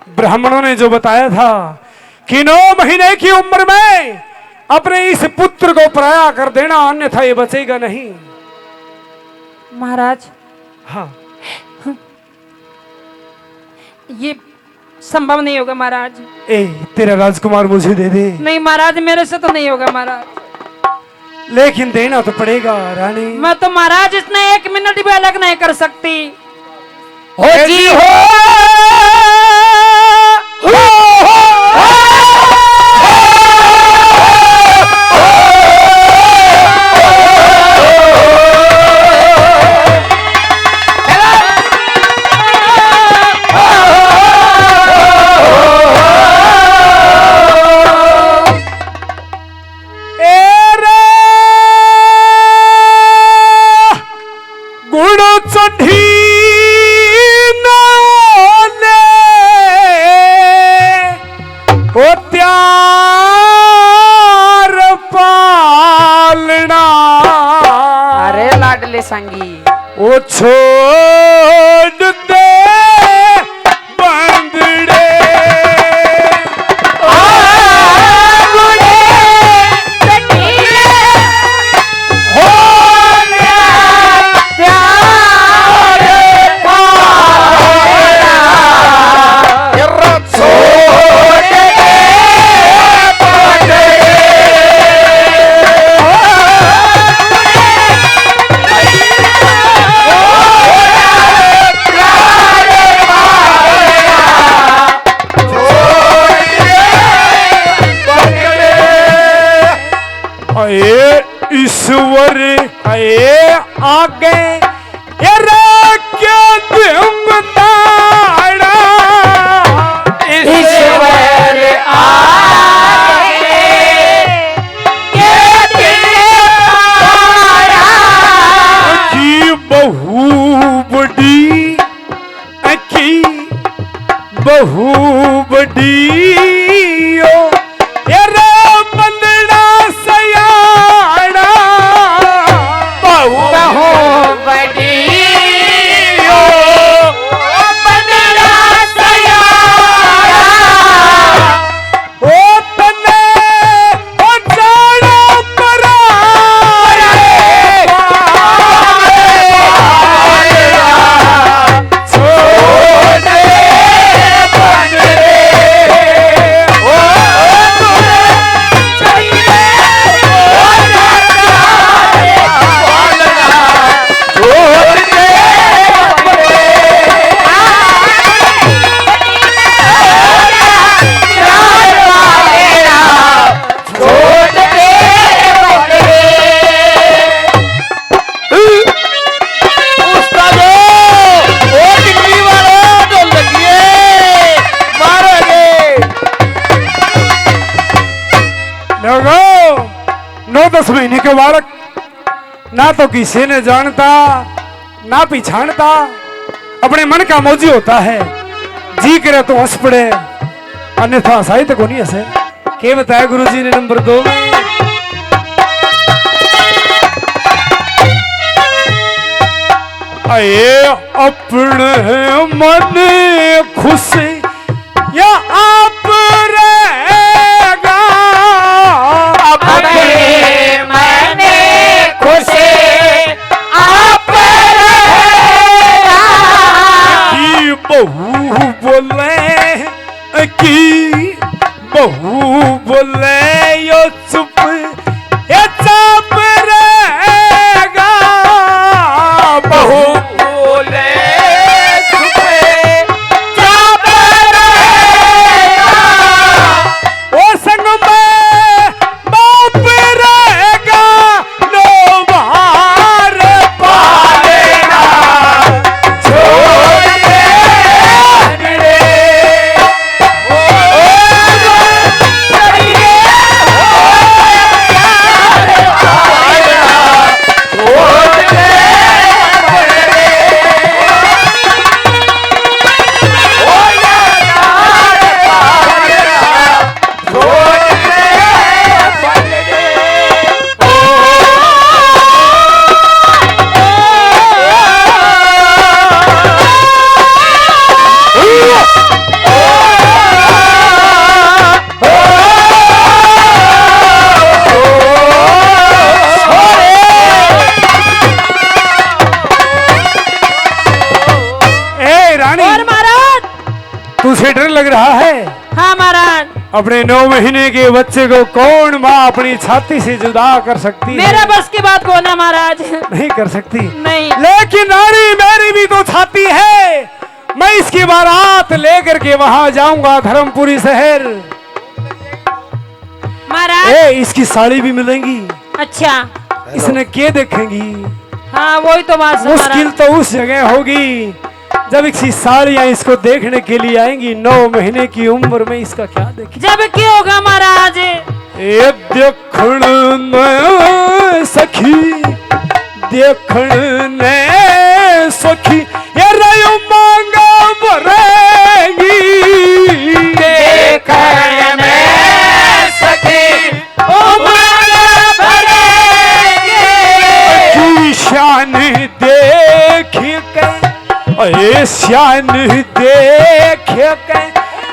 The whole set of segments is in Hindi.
ब्राह्मणों ने जो बताया था कि 9 महीने की उम्र में अपने इस पुत्र को पराया कर देना, अन्यथा ये बचेगा नहीं। महाराज, हाँ, ये संभव नहीं होगा महाराज। ए तेरा राजकुमार मुझे दे दे। नहीं महाराज, मेरे से तो नहीं होगा महाराज। लेकिन देना तो पड़ेगा रानी। मैं तो महाराज इतना 1 मिनट भी अलग नहीं कर सकती। हो जी हो, संगी ओ छोड़ दे बंदड़े ईश्वर आए आगे क्या बताड़ा ईश्वर आगे की बहु बड़ी ओ महीने के बालक ना तो किसी ने जानता ना पिछाड़ता, अपने मन का मौजी होता है। जी करे तो हंस पड़े, अन्यथा साहित्य को नहीं हंसे। के बताया गुरुजी ने नंबर 2 में आए अपने मन खुश या आप रहेगा अपने मन खुश आप रहेगा की बहू बोले यो चुप ये चाप रहेगा बहू बोले चुप चाप रहेगा रानी और महाराज। तुझे डर लग रहा है? हाँ महाराज। अपने 9 महीने के बच्चे को कौन माँ अपनी छाती से जुदा कर सकती है? मेरा बस की बात को ना महाराज। नहीं कर सकती। नहीं। लेकिन रानी मेरी भी तो छाती है। मैं इसकी बारात लेकर के वहां जाऊंगा धर्मपुरी शहर। महाराज। इसकी साड़ी भी मिलेगी। अच्छा। इसने क्या देखेंगी? हाँ वही तो बात है मुश्किल महाराज। तो उस जगह होगी जब इसकी साड़ियां इसको देखने के लिए आएंगी। 9 महीने की उम्र में इसका क्या देखें? जब क्या होगा महाराज? ये देखण ने सखी, देखण ने सखी, ये रयो मांगा भरेगी। देखण में सखी ओ मांगा भरेगी। की शान देख के, ए शान देख के,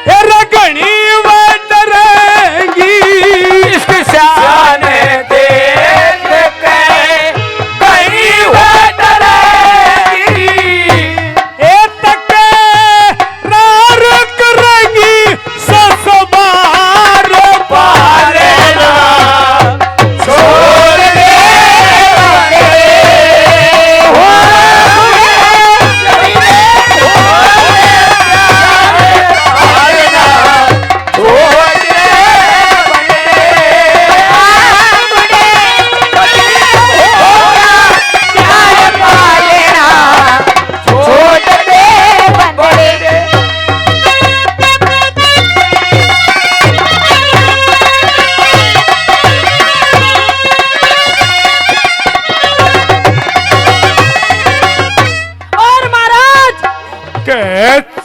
ये रगणी में डरेगी। इसकी शान देख के कहीं हुआ डरेगी। ए तके रार करेंगी ससबार पालेना छोड़ दे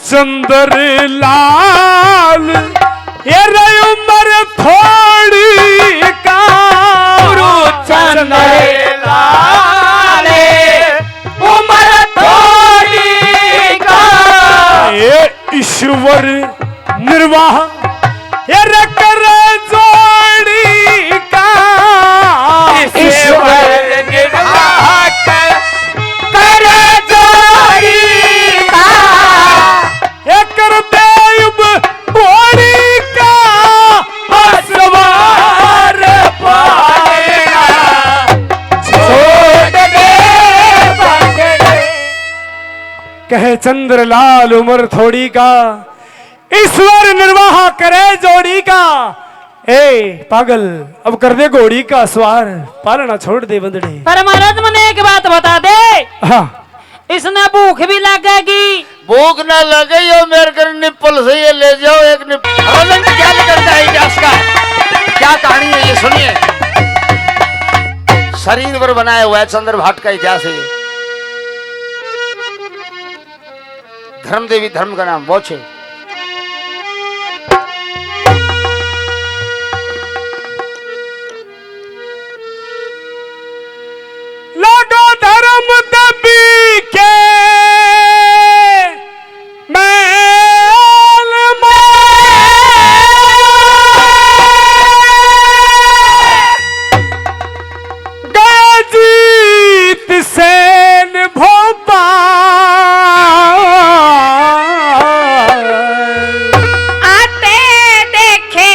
चंदर लाल, ये रही उम्र थोड़ी का। चंदर लाल उम्र थोड़ी का। ये ईश्वर निर्वाह, ये कर जोड़ी का। ईश्वर निर्वाह कर जोड़ी का। ये कर देव बोड़ी का असवार पालेना छोड़ दे पगड़े। कहे चंद्रलाल उम्र थोड़ी का, ईश्वर निर्वाह करे जोड़ी का। ए पागल, अब कर दे घोड़ी का सवार, पालना छोड़ दे बंदड़े। पर महाराज मुझे एक बात बता दे। हाँ। इसने भूख भी लगेगी। भूख ना लगे यो मेरे कर निप्पल से ये ले जाओ एक निप्पल। क्या करता है इतिहास का? क्या कहानी है ये सुनिए। शरीर पर बनाया हुआ है चंद्रभाट का इतिहास है। धर्म देवी धर्म का नाम वो छे। लगो धर्म दबी के मैल में, गए जीत सेन भोपाल। आते देखे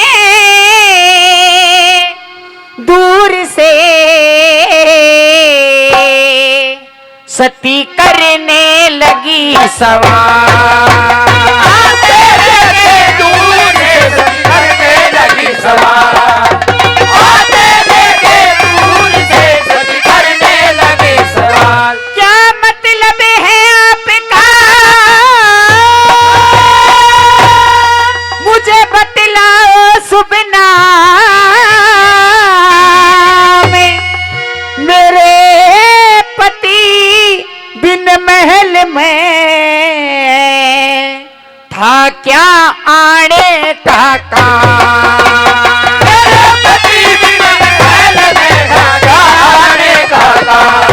दूर से सती करने लगी सवार। आते देखे दूर से सती करने लगी सवार। आते देखे दूर से सती करने लगी सवार। क्या मतलब है आपका मुझे बतलाओ सुबना में। मेरे पति बिन महल में था क्या आने का काम। मेरे पति बिन महल में था क्या आने का काम।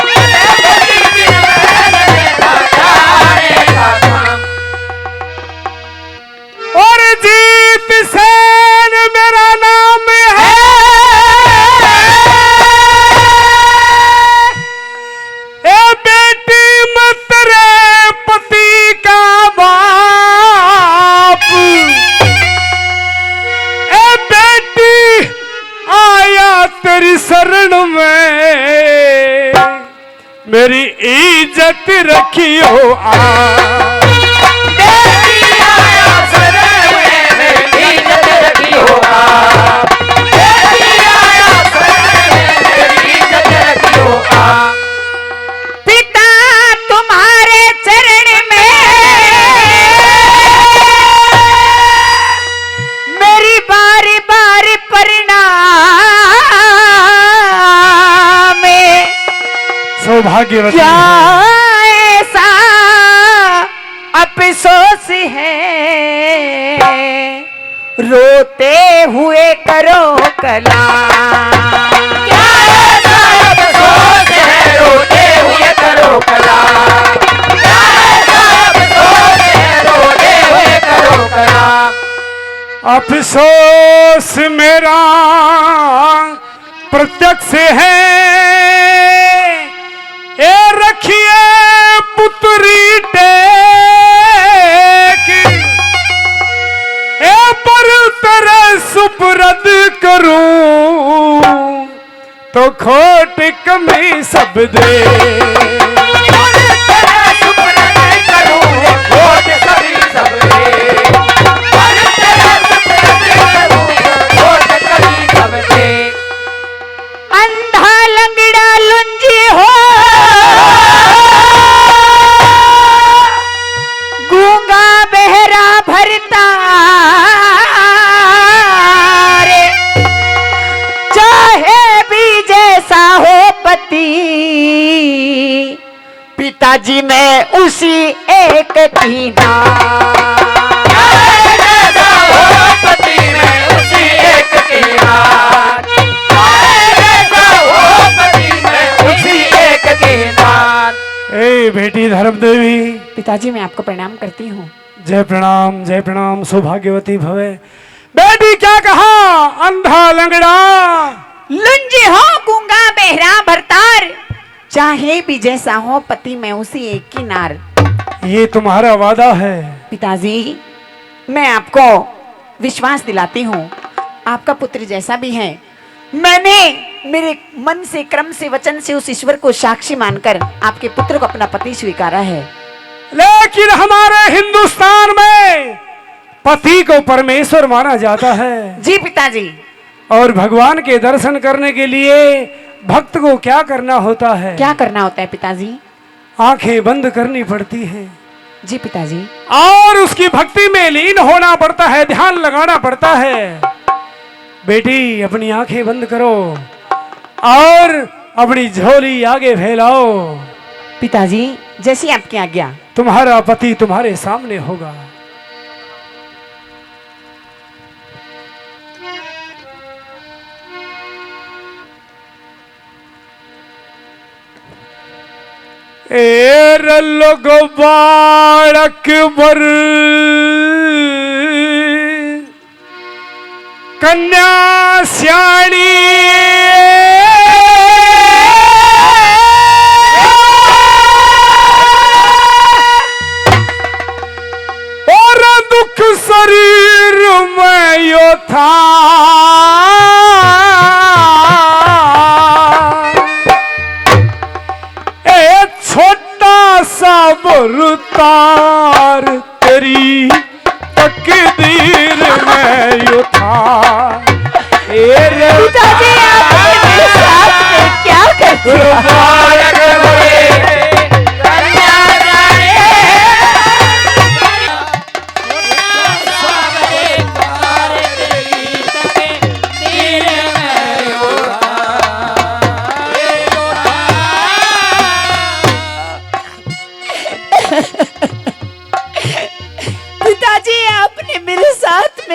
मेरे पति बिन महल में था क्या आने का काम। और जीत सेन मेरा नाम है। ए बेटी मत रे पति का शरण में मेरी इज्जत रखियो आ। देवी आया शरण में मेरी इज्जत रखियो आप। देवी आया शरण में मेरी इज्जत रखियो आप। पिता तुम्हारे चरण में मेरी बारी बारी परिणाम में सौभाग्यवती क्या ऐसा अफसोस है रोते हुए करो कलाम। क्या ऐसा अफसोस है रोते हुए करो कलाम। क्या ऐसा अफसोस है रोते हुए करो कलाम। अफसोस मेरा प्रत्यक्ष है ए रखिए पुत्री टेक ए पर तेरे सुपुर्द करूं तो खोट कमी सब दे। अंधा लंगड़ा लुंजी हो गूंगा बहरा भरता रे चाहे भी जैसा हो पति पिताजी में उसी एक की ए बेटी धर्म देवी, पिताजी मैं आपको प्रणाम करती हूँ। जय प्रणाम सौभाग्यवती भवे। बेटी क्या कहा? अंधा लंगड़ा लुंजी हो गूंगा बहरा भरतार चाहे भी जैसा हो पति में उसी एक की नार। ये तुम्हारा वादा है? पिताजी मैं आपको विश्वास दिलाती हूँ आपका पुत्र जैसा भी है मैंने मेरे मन से क्रम से वचन से उस ईश्वर को साक्षी मानकर आपके पुत्र को अपना पति स्वीकारा है। लेकिन हमारे हिंदुस्तान में पति को परमेश्वर माना जाता है। जी पिताजी। और भगवान के दर्शन करने के लिए भक्त को क्या करना होता है? क्या करना होता है पिताजी? आंखें बंद करनी पड़ती हैं। जी पिताजी। और उसकी भक्ति में लीन होना पड़ता है, ध्यान लगाना पड़ता है। बेटी अपनी आंखें बंद करो और अपनी झोली आगे फैलाओ। पिताजी जैसी आपकी आज्ञा। तुम्हारा पति तुम्हारे सामने होगा। लोग बालक बर कन्या श्याणी और दुख शरीर में यो था तार तेरी तकदीर में यो था। पिताजी आपने मेरे साथ में क्या कर दिया?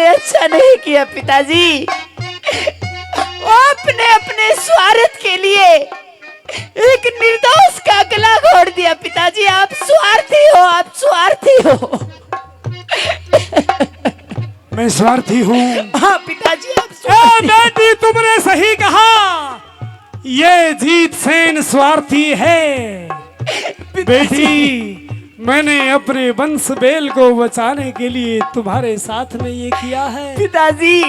अच्छा नहीं किया पिताजी। आपने अपने स्वार्थ के लिए एक निर्दोष का गला घोट दिया पिताजी। आप स्वार्थी हो, आप स्वार्थी हो। मैं स्वार्थी हूँ? हाँ पिताजी आप स्वार्थी। बेटी तुमने सही कहा, ये जीत सेन स्वार्थी है। बेटी मैंने अपने वंश बेल को बचाने के लिए तुम्हारे साथ में ये किया है। पिताजी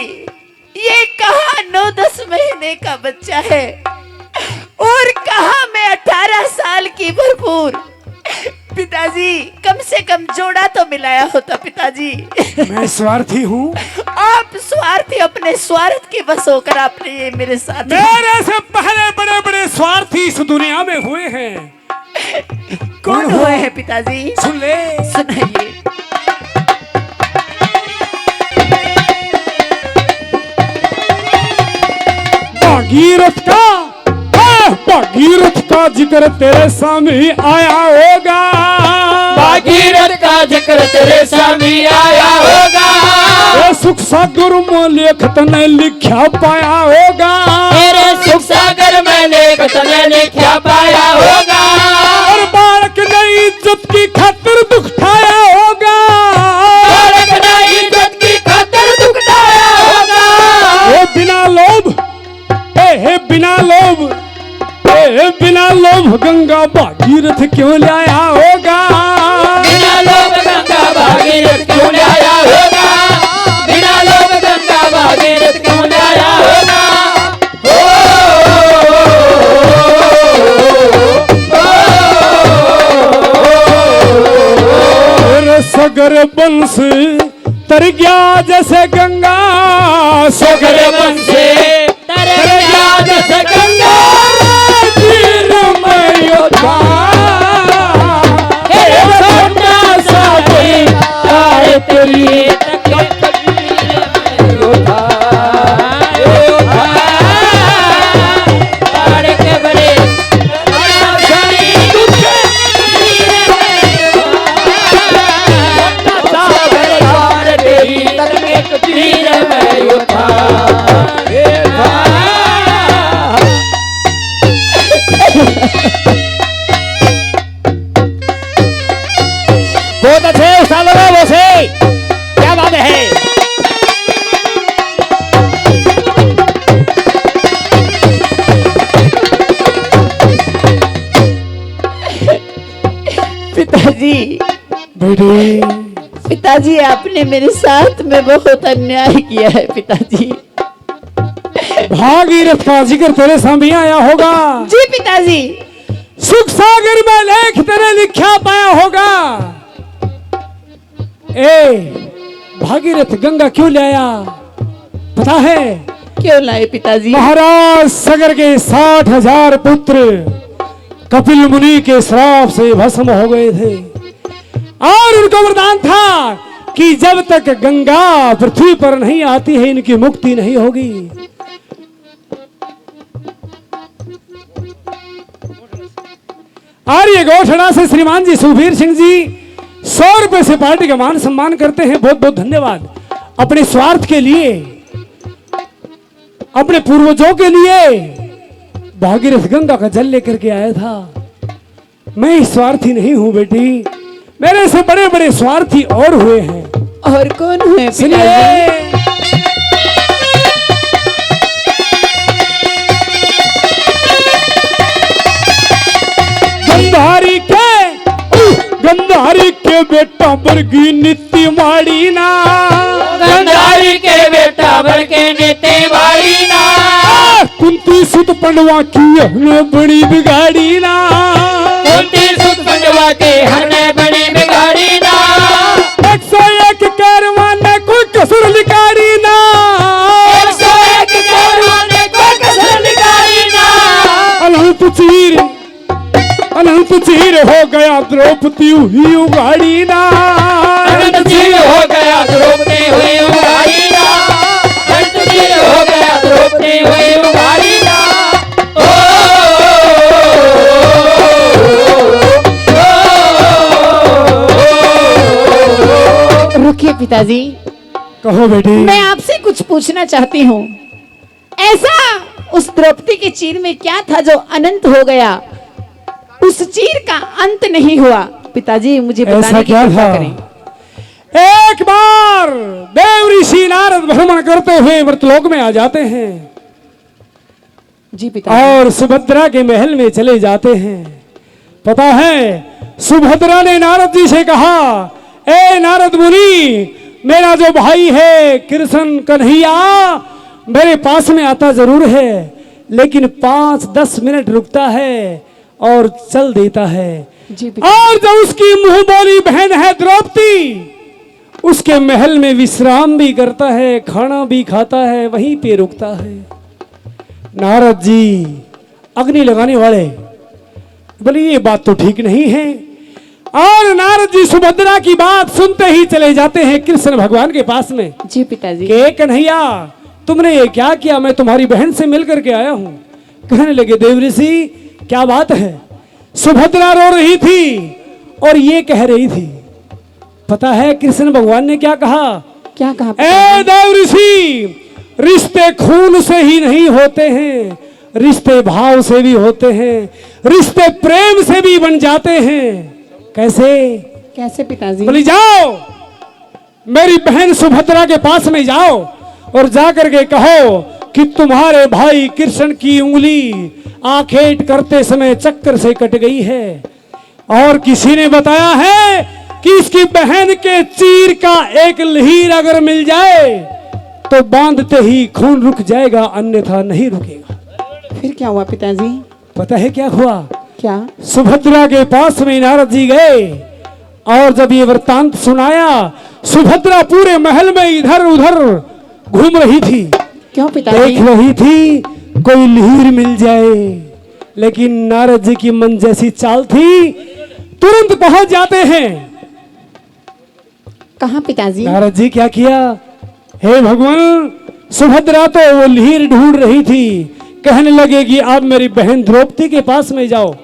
ये कहाँ 9-10 महीने का बच्चा है और कहाँ मैं 18 साल की भरपूर। पिताजी कम से कम जोड़ा तो मिलाया होता पिताजी। मैं स्वार्थी हूँ। आप स्वार्थी, अपने स्वार्थ के बस होकर आपने ये मेरे साथ। मेरे से पहले बड़े बड़े स्वार्थी इस दुनिया में हुए हैं। कौन हुए हैं पिताजी? सुन ले। सुनाइए। भागीरथ का जिक्र तेरे सामने आया होगा। भागीरथ का जिक्र तेरे सामने आया होगा। ये सुख सागर में लेखत ने लिखा पाया होगा। तेरे सुख सागर में लेखत ने लिखा पाया होगा। और बालक ने इज्जत की खातिर दुख ठाया होगा। बालक ने इज्जत की खातिर दुख ठाया होगा। ये बिना लोभ, हे बिना लोभ, बिना लोभ गंगा भागीरथ क्यों लाया होगा। बिना लोभ गंगा भागीरथ क्यों लाया होगा। बिना लोभ गंगा भागीरथ क्यों लाया होगा। सगर बंश तर गया जैसे गंगा। सगर बंश तर गया जैसे गंगा। छोटा सा कोई आए तेरी बहुत अच्छे उस्ताद लोग वैसे क्या बात है। पिताजी, बेटे, पिताजी आपने मेरे साथ में बहुत अन्याय किया है पिताजी। भागीरथ का जिक्र तेरे सामने आया होगा। जी पिताजी। सुख सागर में लेख तेरे लिखा पाया होगा। भागीरथ गंगा क्यों लाया पता है? क्यों लाए पिताजी? महाराज सगर के 60,000 पुत्र कपिल मुनि के श्राप से भस्म हो गए थे और उनको वरदान था कि जब तक गंगा पृथ्वी पर नहीं आती है इनकी मुक्ति नहीं होगी। आर्य गौठड़ा से श्रीमान जी सुखबीर सिंह जी 100 रुपए से पार्टी का मान सम्मान करते हैं। बहुत बहुत धन्यवाद। अपने स्वार्थ के लिए, अपने पूर्वजों के लिए भागीरथ गंगा का जल लेकर के आया था। मैं स्वार्थी नहीं हूं बेटी, मेरे से बड़े बड़े स्वार्थी और हुए हैं। और कौन हुए पिताजी? गंधारी के बेटा बरगी नीति माड़ी ना। गंधारी के बेटा बरगे नीति माड़ी ना। कुंती सुत पंडवा की हमने बड़ी बिगाड़ी ना। कुंती सुत पंडवा के हमने बड़ी बिगाड़ी ना। 101 कारवां ने कोई कसर निकाली ना। 101 कारवां ने कोई कसर निकाली ना। अनंत चीर हो गया द्रौपदी हुई उगाड़ी ना। अनंत चीर हो गया द्रौपदी हुई उगाड़ी ना। अनंत चीर हो गया द्रौपदी हुई उगाड़ी ना। रुकिए पिताजी। कहो बेटी। मैं आपसे कुछ पूछना चाहती हूँ। ऐसा उस द्रौपदी के चीर में क्या था जो अनंत हो गया, उस चीर का अंत नहीं हुआ? पिताजी मुझे बताने की कृपा करें। एक बार देव ऋषि नारद भ्रमण करते हुए मृतलोक में आ जाते हैं। जी पिताजी। और सुभद्रा के महल में चले जाते हैं। पता है सुभद्रा ने नारद जी से कहा, ए नारद मुनि, मेरा जो भाई है कृष्ण कन्हैया मेरे पास में आता जरूर है, लेकिन 5-10 मिनट रुकता है और चल देता है। जी पिता। और जो उसकी मुंह बोली बहन है द्रौपदी, उसके महल में विश्राम भी करता है, खाना भी खाता है, वहीं पे रुकता है। नारद जी अग्नि लगाने वाले बोले ये बात तो ठीक नहीं है। और नारद जी सुभद्रा की बात सुनते ही चले जाते हैं कृष्ण भगवान के पास में। जी पिताजी। के कन्हैया तुमने ये क्या किया? मैं तुम्हारी बहन से मिल करके आया हूं। कहने लगे देवऋषि क्या बात है? सुभद्रा रो रही थी और ये कह रही थी, पता है कृष्ण भगवान ने क्या कहा? क्या कहा? ए देवऋषि, रिश्ते खून से ही नहीं होते हैं, रिश्ते भाव से भी होते हैं, रिश्ते प्रेम से भी बन जाते हैं। कैसे? कैसे पिताजी? बोली जाओ मेरी बहन सुभद्रा के पास में जाओ और जाकर के कहो कि तुम्हारे भाई कृष्ण की उंगली आखेट करते समय चक्कर से कट गई है, और किसी ने बताया है कि इसकी बहन के चीर का एक लहीर अगर मिल जाए तो बांधते ही खून रुक जाएगा, अन्यथा नहीं रुकेगा। फिर क्या हुआ पिताजी? पता है क्या हुआ? क्या? सुभद्रा के पास में नारद जी गए और जब ये वृत्तांत सुनाया, सुभद्रा पूरे महल में इधर उधर घूम रही थी। क्यों पिताजी? देख रही थी कोई लहीर मिल जाए, लेकिन नारद जी की मन जैसी चाल थी, तुरंत पहुंच जाते हैं। कहाँ पिताजी? नारद जी क्या किया? हे भगवान, सुभद्रा तो वो लहीर ढूंढ रही थी, कहने लगे कि आप मेरी बहन द्रौपदी के पास में जाओ।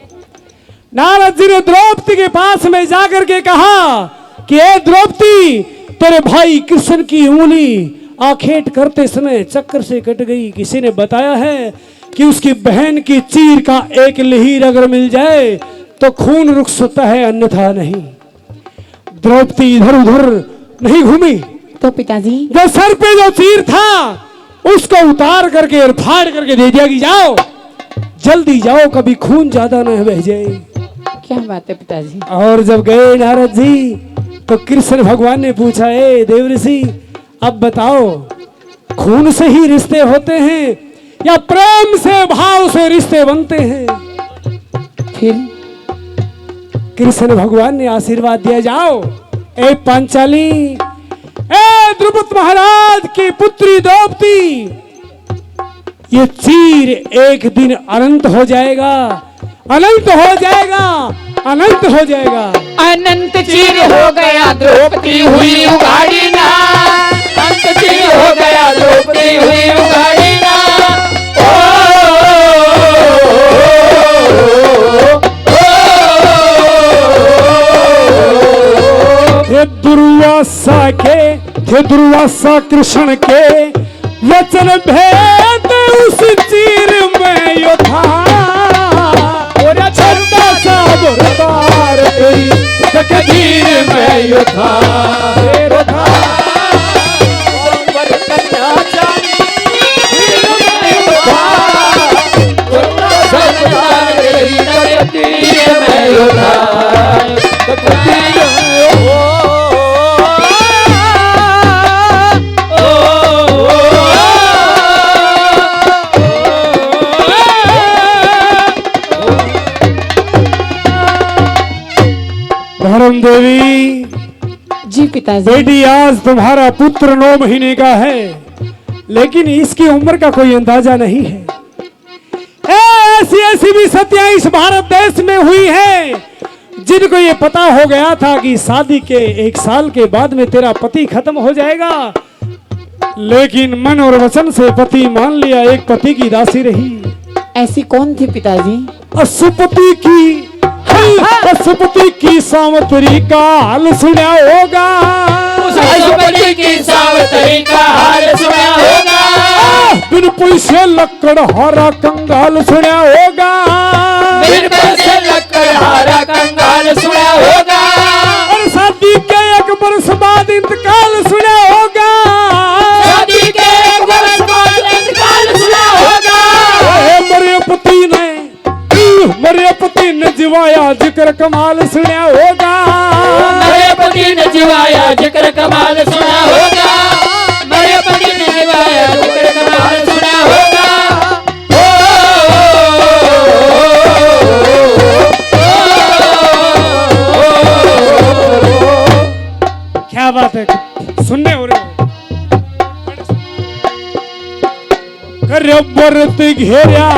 नारद जी ने द्रौपदी के पास में जाकर के कहा कि ए द्रौपदी, तेरे भाई कृष्ण की उंगली आखेट करते समय चक्कर से कट गई। किसी ने बताया है कि उसकी बहन की चीर का एक लहीर अगर मिल जाए तो खून रुक सकता है, अन्यथा नहीं। द्रौपदी इधर उधर नहीं घूमी, तो पिताजी? जो सर पे जो चीर था उसको उतार करके और फाड़ करके दे दिया कि जाओ जल्दी जाओ, कभी खून ज्यादा न बह जाए। क्या बात है पिताजी? और जब गए नारद जी तो कृष्ण भगवान ने पूछा, ए देवऋषि अब बताओ, खून से ही रिश्ते होते हैं या प्रेम से भाव से रिश्ते बनते हैं? फिर? कृष्ण भगवान ने आशीर्वाद दिया, जाओ ए पांचाली, ए द्रुपद महाराज की पुत्री द्रौपदी, ये चीर एक दिन अनंत हो जाएगा, अनंत हो जाएगा, अनंत हो जाएगा। अनंत चीर हो गया द्रौपदी हुई उगाड़ी ना, अनंत चीर हो गया द्रौपदी हुई उगाड़ी ना। थे दुर्वासा कृष्ण के वचन भेद उस चीर में यो था, और छोटा सा बरदार तेरी जगदीर में यो था, यो था। धर्म देवी जी पिताजी। बेटी, आज तुम्हारा पुत्र 9 महीने का है, लेकिन इसकी उम्र का कोई अंदाजा नहीं है। ऐसी ऐसी भी सत्या इस भारत देश में हुई है जिनको ये पता हो गया था कि शादी के 1 साल के बाद में तेरा पति खत्म हो जाएगा, लेकिन मन और वचन से पति मान लिया, एक पति की दासी रही। ऐसी कौन थी पिताजी? अशुपति की, अशुपति की सावतरी का हाल सुना होगा, अशुपति की सावतरी का हाल सुना होगा, बिन पैसे लक्कड़ हारा कंगाल सुना होगा, बिन पैसे लक्कड़ हारा कंगाल सुना होगा, और शादी के 1 वर्ष बाद इंतकाल सुना होगा, शादी के 1 वर्ष बाद इंतकाल सुना होगा। मरे पति ने जिवाया जिक्र कमाल सुना होगा, मेरे पति ने जिवाया जिक्र कमाल सुना होगा, मेरे पति ने जिवाया जिक्र कमाल बात है, सुनने हो रहे हो। कर व्रत घेरा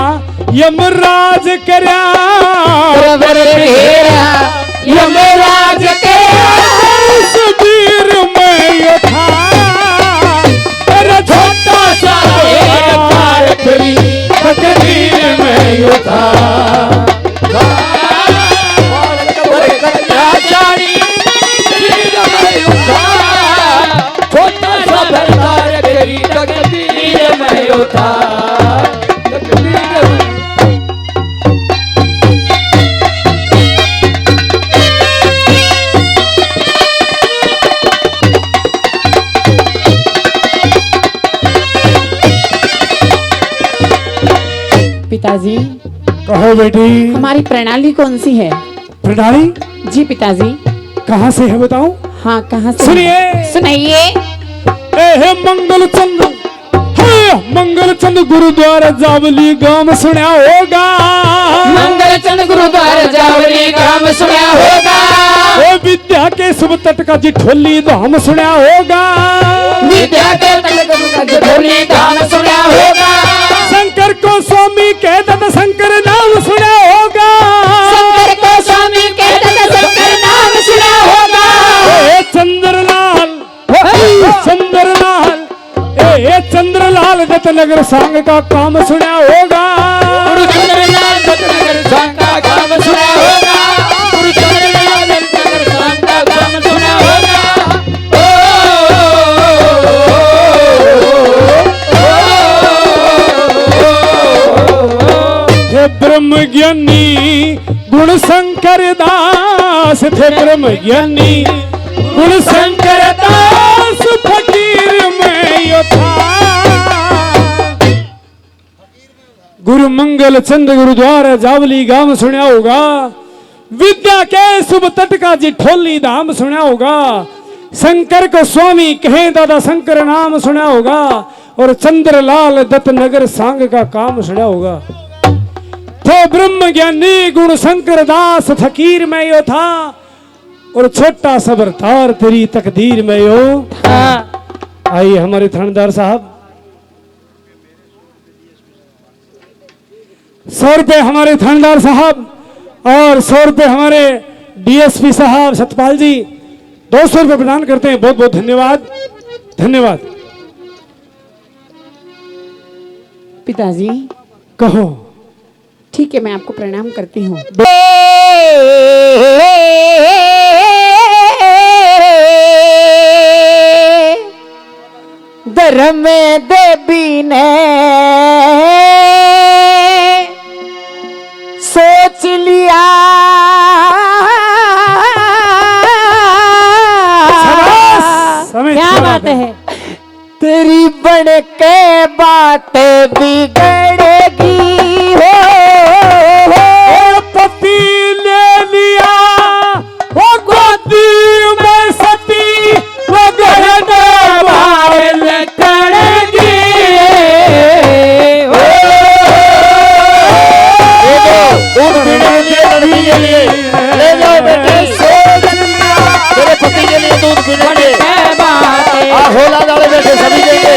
यमराज करया, व्रत घेरा यमराज के सुबीर में यो था, अरे छोटा सा तार तेरी तकदीर में यो था। राजानी छोटा सा तार तेरी तकदीर में था। पिताजी, कहो बेटी, हमारी प्रणाली कौन सी है? प्रणाली जी पिताजी। कहाँ से है बताऊं? हाँ, कहाँ से? सुनिए। सुनाइए। हे मंगल चंद, हे मंगल चंद गुरुद्वारा जावली गांव सुना होगा। मंगल चंद गुरुद्वारा जावली गांव सुना होगा। ओ विद्या के शुभ तट का जिठोली धाम सुना होगा। विद्या के तट का जिठोली धाम सुना होगा। शंकर को स्वामी कह दत्त शंकर नाम सुना होगा। शंकर को स्वामी कह दत्त शंकर नाम सुना होगा। हे चंद्रलाल, चंद्रलाल, हे चंद्रलाल दत्त नगर सांग का काम सुना होगा। गुरु चंद्रलाल दत्त नगर सांग का काम सुना होगा। गुरु चंद्रलाल दत्त नगर सांग का काम सुना होगा। थे ब्रह्म ज्ञानी गुण शंकर दास, थे ब्रह्म ज्ञानी गुण शंकर दास, फकीर में यो था। गुरु मंगल चंद गुरुद्वारा जावली गांव सुना होगा। विद्या के शुभ तट का जिठोली धाम सुना होगा। शंकर को स्वामी कहे दादा शंकर नाम सुना होगा। और चंद्रलाल दत्त नगर सांग का काम सुना होगा। थे ब्रह्म ज्ञानी गुण शंकर दास, फकीर में यो था। और छोटा सबर तार तेरी तकदीर में यो था। आइए हमारे थानेदार साहब, 100 रुपए हमारे थानेदार साहब और 100 रुपए हमारे डीएसपी साहब सतपाल जी 200 रुपए प्रदान करते हैं। बहुत बहुत धन्यवाद, धन्यवाद। पिताजी, कहो। ठीक है, मैं आपको प्रणाम करती हूँ। धर्म देवी ने सोच लिया, क्या बात है? तेरी बड़ के बात बिगड़ेगी हो। पति ले लिया वो गोदी में सती, वो गहना बाल करेगी। ले जाओ बेटे, तेरे पति के लिए दूध पीने के होला डाले बेटे सभी देंगे।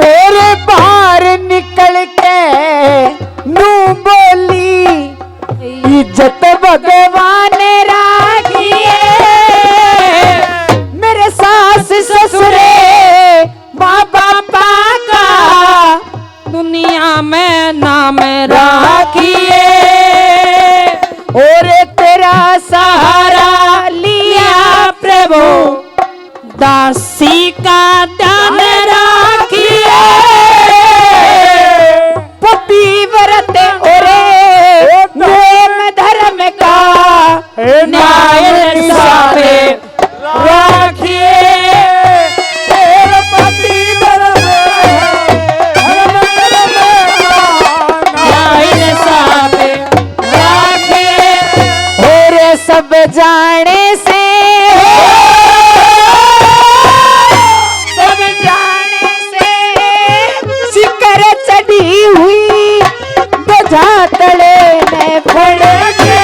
और बाहर निकल के नू बोली, इज्जत भगवान राखिए। मेरे सास ससुरे माँ बापा का दुनिया में नाम राखिए। और तेरा सहारा लिया प्रभु, दासी का ध्यान राखिए। पति व्रत और प्रेम धर्म का न्याय इंसाफ राखिए। पति धर्म न्याय इंसाफ राखिए। सब जाने से, सब जाने से शिकर चढ़ी हुई बोझा तले में पड़ के।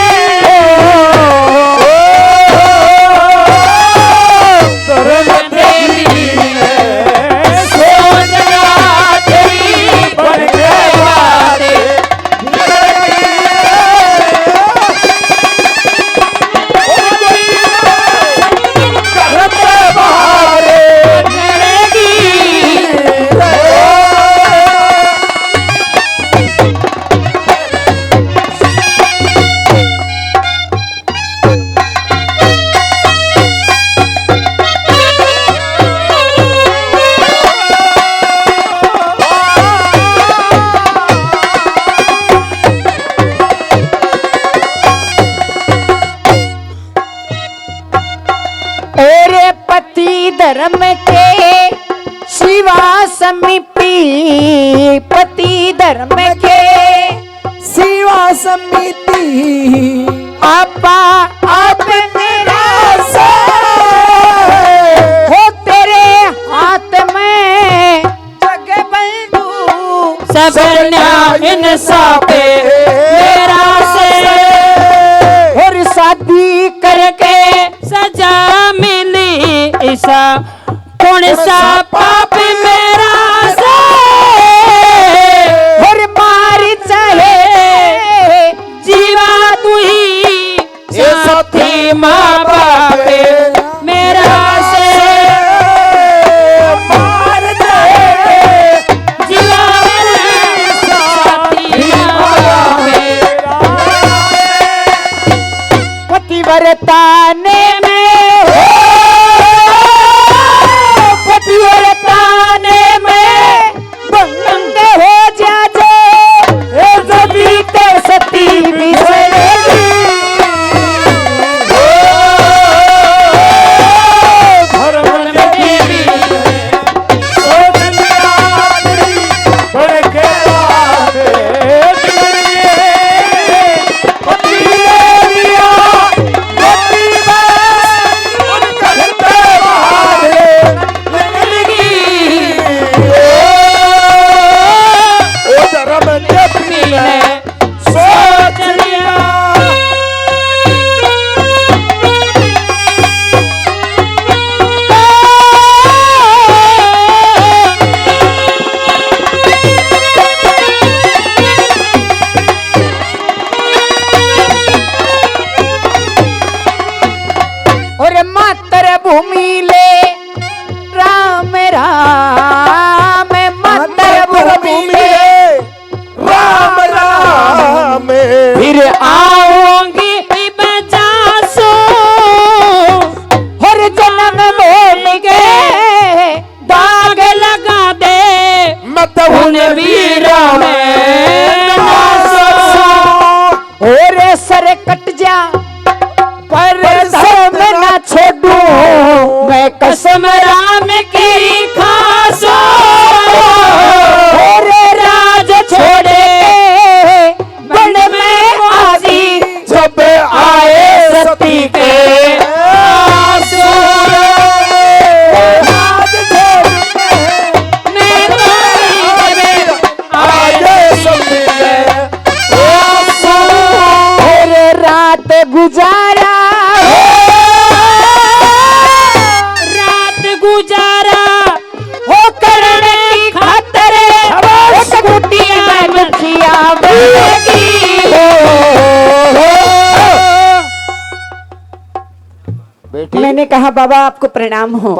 धर्म के शिवा समिति, पति धर्म के शिवा समिति, आपा आप मेरा से हो, तेरे हाथ में जग बंधु सब इंसाफे मेरा से। और शादी करके सजा मिली ऐसा कौन सा पाप मेरा से। और मार चाहे जीवा तू ही साथी माँ बाप मेरा से। मार चाहे जीवा साथी माँ बाप। पतिव्रताने में भूमि ले राम राम, मातर भूमि ले राम राम। फिर आऊंगी बजासो, हर जन्म बोल गए दाग लगा दे मत उन वीरों में नासो। और सर कट जा पर धर्म न छोड़ू मैं, कसम राम की खासो। और राज छोड़े बन में आजी जब आए सती के आंसू। राज छोड़े मैं आए सती के आंसू। और रात गुजारा गुजारा हो करने की खातर कुटिया मखिया बनेगी। मैंने कहा बाबा आपको प्रणाम हो।